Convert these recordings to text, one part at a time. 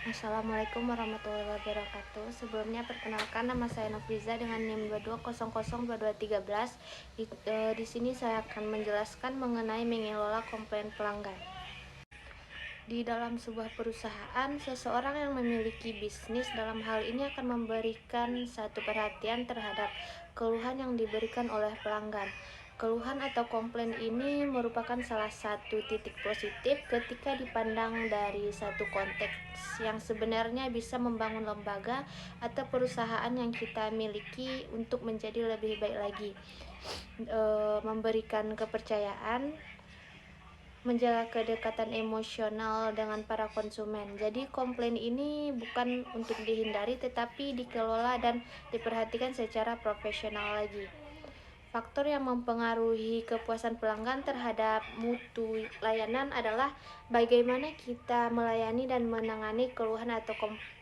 Assalamualaikum warahmatullahi wabarakatuh. Sebelumnya perkenalkan, nama saya Nofriza dengan NIM 22002213. Di sini saya akan menjelaskan mengenai mengelola komplain pelanggan. Di dalam sebuah perusahaan, seseorang yang memiliki bisnis dalam hal ini akan memberikan satu perhatian terhadap keluhan yang diberikan oleh pelanggan. Keluhan atau komplain ini merupakan salah satu titik positif ketika dipandang dari satu konteks yang sebenarnya bisa membangun lembaga atau perusahaan yang kita miliki untuk menjadi lebih baik lagi, memberikan kepercayaan, menjaga kedekatan emosional dengan para konsumen. Jadi komplain ini bukan untuk dihindari tetapi dikelola dan diperhatikan secara profesional lagi. Faktor yang mempengaruhi kepuasan pelanggan terhadap mutu layanan adalah bagaimana kita melayani dan menangani keluhan atau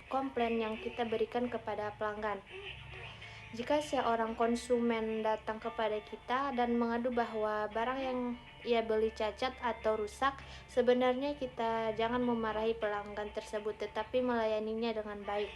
komplain yang kita berikan kepada pelanggan. Jika seorang konsumen datang kepada kita dan mengadu bahwa barang yang ia beli cacat atau rusak, sebenarnya kita jangan memarahi pelanggan tersebut tetapi melayaninya dengan baik.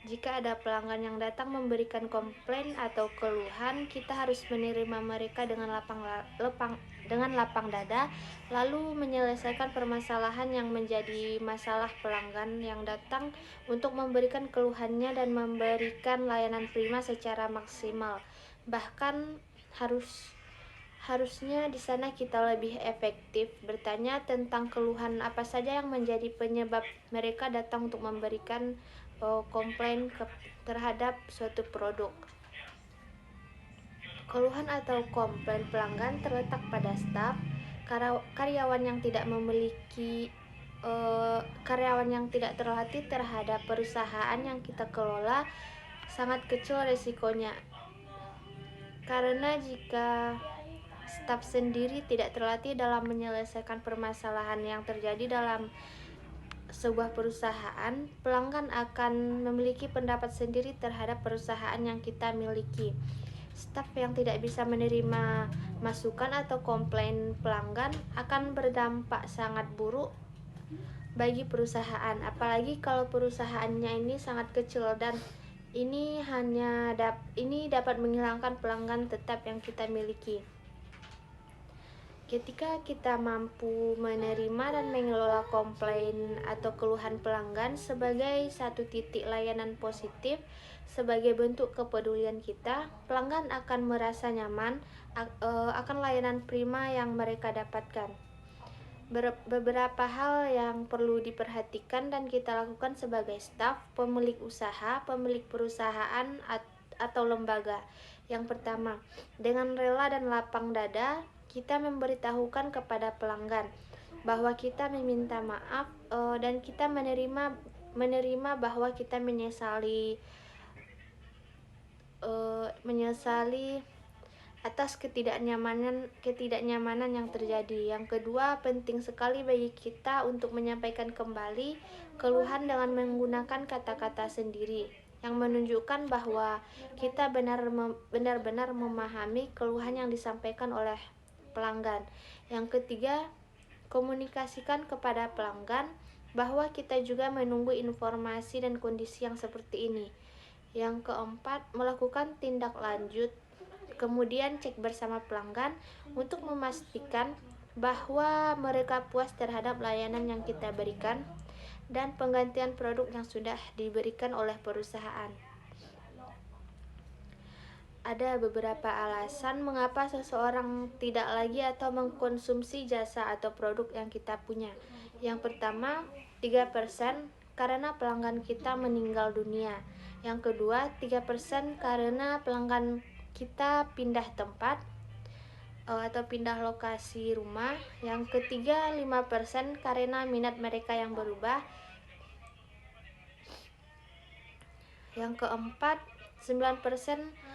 Jika ada pelanggan yang datang memberikan komplain atau keluhan, kita harus menerima mereka dengan lapang dada, lalu menyelesaikan permasalahan yang menjadi masalah pelanggan yang datang untuk memberikan keluhannya dan memberikan layanan prima secara maksimal. Bahkan harusnya di sana kita lebih efektif bertanya tentang keluhan apa saja yang menjadi penyebab mereka datang untuk memberikan komplain terhadap suatu produk. Keluhan atau komplain pelanggan terletak pada staf, karyawan yang tidak memiliki karyawan yang tidak terlatih terhadap perusahaan yang kita kelola sangat kecil resikonya. Karena jika staf sendiri tidak terlatih dalam menyelesaikan permasalahan yang terjadi dalam sebuah perusahaan, pelanggan akan memiliki pendapat sendiri terhadap perusahaan yang kita miliki. Staf yang tidak bisa menerima masukan atau komplain pelanggan akan berdampak sangat buruk bagi perusahaan, apalagi kalau perusahaannya ini sangat kecil dan ini dapat menghilangkan pelanggan tetap yang kita miliki. Ketika kita mampu menerima dan mengelola komplain atau keluhan pelanggan sebagai satu titik layanan positif, sebagai bentuk kepedulian kita, pelanggan akan merasa nyaman akan layanan prima yang mereka dapatkan. Beberapa hal yang perlu diperhatikan dan kita lakukan sebagai staf, pemilik usaha, pemilik perusahaan atau lembaga. Yang pertama, dengan rela dan lapang dada, kita memberitahukan kepada pelanggan bahwa kita meminta maaf dan kita menerima bahwa kita menyesali atas ketidaknyamanan yang terjadi. Yang kedua, penting sekali bagi kita untuk menyampaikan kembali keluhan dengan menggunakan kata-kata sendiri yang menunjukkan bahwa kita benar-benar memahami keluhan yang disampaikan oleh pelanggan. Yang ketiga, komunikasikan kepada pelanggan bahwa kita juga menunggu informasi dan kondisi yang seperti ini. Yang keempat, melakukan tindak lanjut, kemudian cek bersama pelanggan untuk memastikan bahwa mereka puas terhadap layanan yang kita berikan dan penggantian produk yang sudah diberikan oleh perusahaan. Ada beberapa alasan mengapa seseorang tidak lagi atau mengkonsumsi jasa atau produk yang kita punya. Yang pertama, 3% karena pelanggan kita meninggal dunia. Yang kedua, 3% karena pelanggan kita pindah tempat atau pindah lokasi rumah. Yang ketiga, 5% karena minat mereka yang berubah. Yang keempat, 9%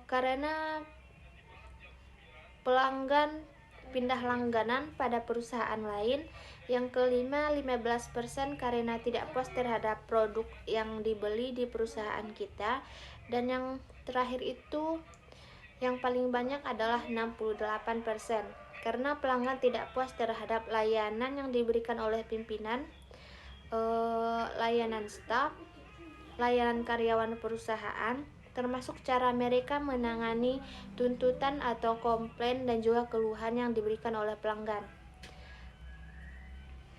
karena pelanggan pindah langganan pada perusahaan lain. Yang kelima, 15% karena tidak puas terhadap produk yang dibeli di perusahaan kita. Dan yang terakhir itu yang paling banyak adalah 68%. karena pelanggan tidak puas terhadap layanan yang diberikan oleh pimpinan, layanan staf, layanan karyawan perusahaan, termasuk cara mereka menangani tuntutan atau komplain dan juga keluhan yang diberikan oleh pelanggan.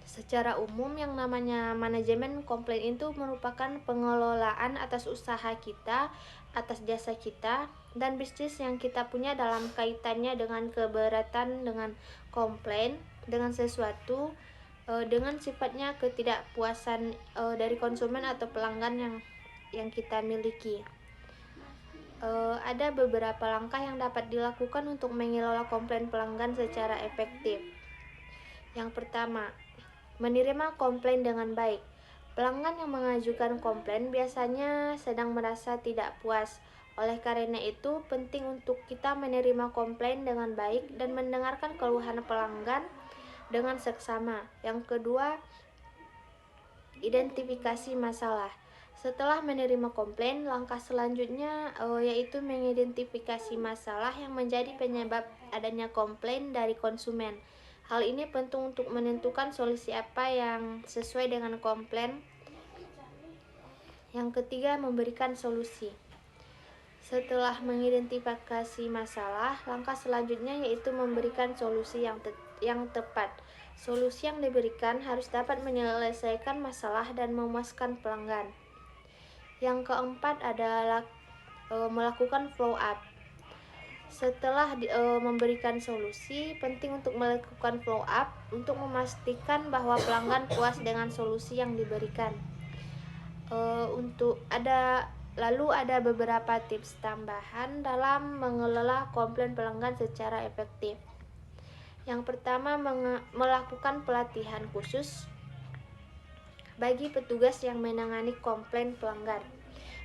Secara umum yang namanya manajemen komplain itu merupakan pengelolaan atas usaha kita, atas jasa kita, dan bisnis yang kita punya dalam kaitannya dengan keberatan dengan komplain, dengan sesuatu, dengan sifatnya ketidakpuasan dari konsumen atau pelanggan yang kita miliki. Ada beberapa langkah yang dapat dilakukan untuk mengelola komplain pelanggan secara efektif. Yang pertama, menerima komplain dengan baik. Pelanggan yang mengajukan komplain biasanya sedang merasa tidak puas. Oleh karena itu, penting untuk kita menerima komplain dengan baik dan mendengarkan keluhan pelanggan dengan seksama. Yang kedua, identifikasi masalah. Setelah menerima komplain, langkah selanjutnya yaitu mengidentifikasi masalah yang menjadi penyebab adanya komplain dari konsumen. Hal ini penting untuk menentukan solusi apa yang sesuai dengan komplain. Yang ketiga, memberikan solusi. Setelah mengidentifikasi masalah, langkah selanjutnya yaitu memberikan solusi yang tepat. Solusi yang diberikan harus dapat menyelesaikan masalah dan memuaskan pelanggan. Yang keempat adalah melakukan follow up. Setelah memberikan solusi, penting untuk melakukan follow up untuk memastikan bahwa pelanggan puas dengan solusi yang diberikan. Lalu ada beberapa tips tambahan dalam mengelola komplain pelanggan secara efektif. Yang pertama, melakukan pelatihan khusus bagi petugas yang menangani komplain pelanggan.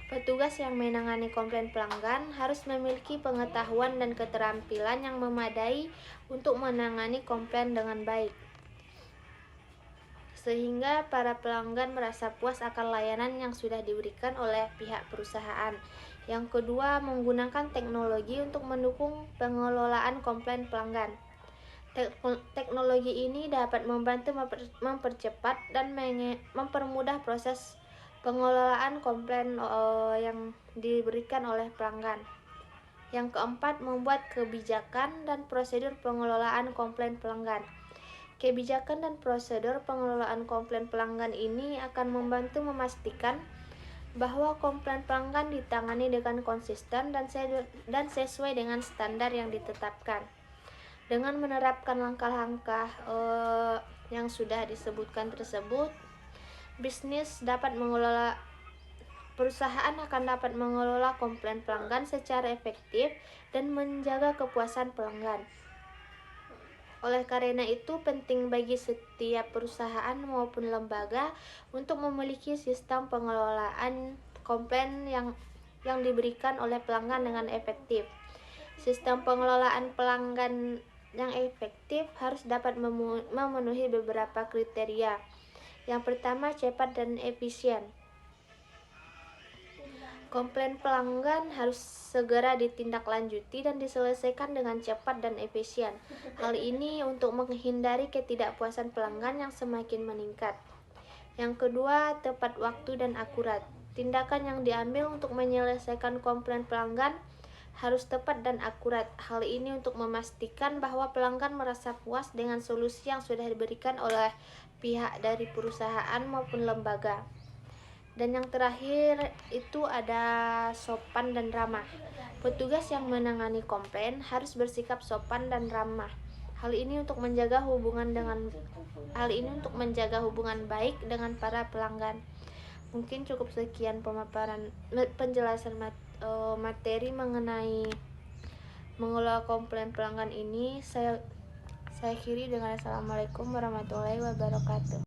Petugas yang menangani komplain pelanggan harus memiliki pengetahuan dan keterampilan yang memadai untuk menangani komplain dengan baik, sehingga para pelanggan merasa puas akan layanan yang sudah diberikan oleh pihak perusahaan. Yang kedua, menggunakan teknologi untuk mendukung pengelolaan komplain pelanggan. Teknologi ini dapat membantu mempercepat dan mempermudah proses pengelolaan komplain yang diberikan oleh pelanggan. Yang keempat, membuat kebijakan dan prosedur pengelolaan komplain pelanggan. Kebijakan dan prosedur pengelolaan komplain pelanggan ini akan membantu memastikan bahwa komplain pelanggan ditangani dengan konsisten dan sesuai dengan standar yang ditetapkan. Dengan menerapkan langkah-langkah yang sudah disebutkan tersebut, perusahaan akan dapat mengelola komplain pelanggan secara efektif dan menjaga kepuasan pelanggan. Oleh karena itu, penting bagi setiap perusahaan maupun lembaga untuk memiliki sistem pengelolaan komplain yang diberikan oleh pelanggan dengan efektif. Sistem pengelolaan pelanggan yang efektif harus dapat memenuhi beberapa kriteria. Yang pertama, cepat dan efisien. Komplain pelanggan harus segera ditindaklanjuti dan diselesaikan dengan cepat dan efisien. Hal ini untuk menghindari ketidakpuasan pelanggan yang semakin meningkat. Yang kedua, tepat waktu dan akurat. Tindakan yang diambil untuk menyelesaikan komplain pelanggan harus tepat dan akurat. Hal ini untuk memastikan bahwa pelanggan merasa puas dengan solusi yang sudah diberikan oleh pihak dari perusahaan maupun lembaga. Dan yang terakhir itu ada sopan dan ramah. Petugas yang menangani komplain harus bersikap sopan dan ramah. Hal ini untuk menjaga hubungan baik dengan para pelanggan. Mungkin cukup sekian penjelasan materi mengenai mengelola komplain pelanggan ini. Saya akhiri dengan assalamualaikum warahmatullahi wabarakatuh.